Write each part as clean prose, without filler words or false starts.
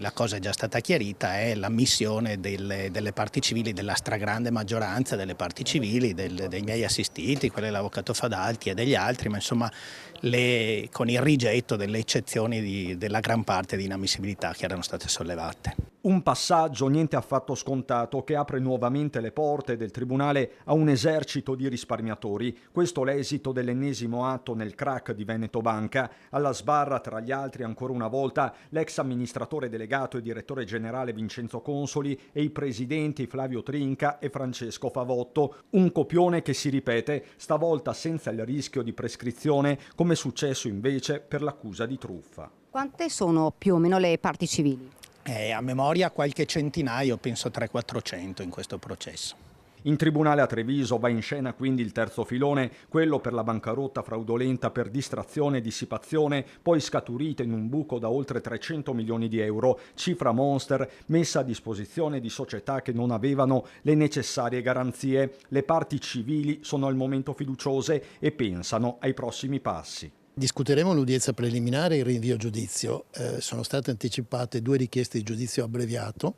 la cosa è già stata chiarita, è l'ammissione delle parti civili, della stragrande maggioranza delle parti civili, dei miei assistiti, quelle dell'avvocato Fadalti e degli altri, ma insomma con il rigetto delle eccezioni della gran parte di inammissibilità che erano state sollevate. Un passaggio niente affatto scontato che apre nuovamente le porte del Tribunale a un esercito di risparmiatori. Questo l'esito dell'ennesimo atto nel crack di Veneto Banca. Alla sbarra, tra gli altri, ancora una volta, l'ex amministratore delegato e direttore generale Vincenzo Consoli e i presidenti Flavio Trinca e Francesco Favotto. Un copione che si ripete, stavolta senza il rischio di prescrizione, come è successo invece per l'accusa di truffa. Quante sono più o meno le parti civili? A memoria qualche centinaio, penso 300-400 in questo processo. In tribunale a Treviso va in scena quindi il terzo filone, quello per la bancarotta fraudolenta per distrazione e dissipazione, poi scaturita in un buco da oltre 300 milioni di euro, cifra monster messa a disposizione di società che non avevano le necessarie garanzie. Le parti civili sono al momento fiduciose e pensano ai prossimi passi. Discuteremo l'udienza preliminare e il rinvio a giudizio. Sono state anticipate 2 richieste di giudizio abbreviato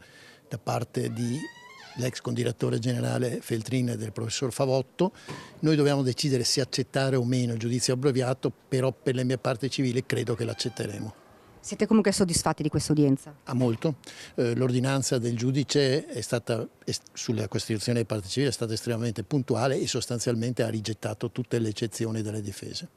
da parte dell'ex condirettore generale Feltrin e del professor Favotto. Noi dobbiamo decidere se accettare o meno il giudizio abbreviato, però per le mie parti civili credo che l'accetteremo. Siete comunque soddisfatti di questa udienza? Molto. L'ordinanza del giudice sulla costituzione delle parti civili è stata estremamente puntuale e sostanzialmente ha rigettato tutte le eccezioni delle difese.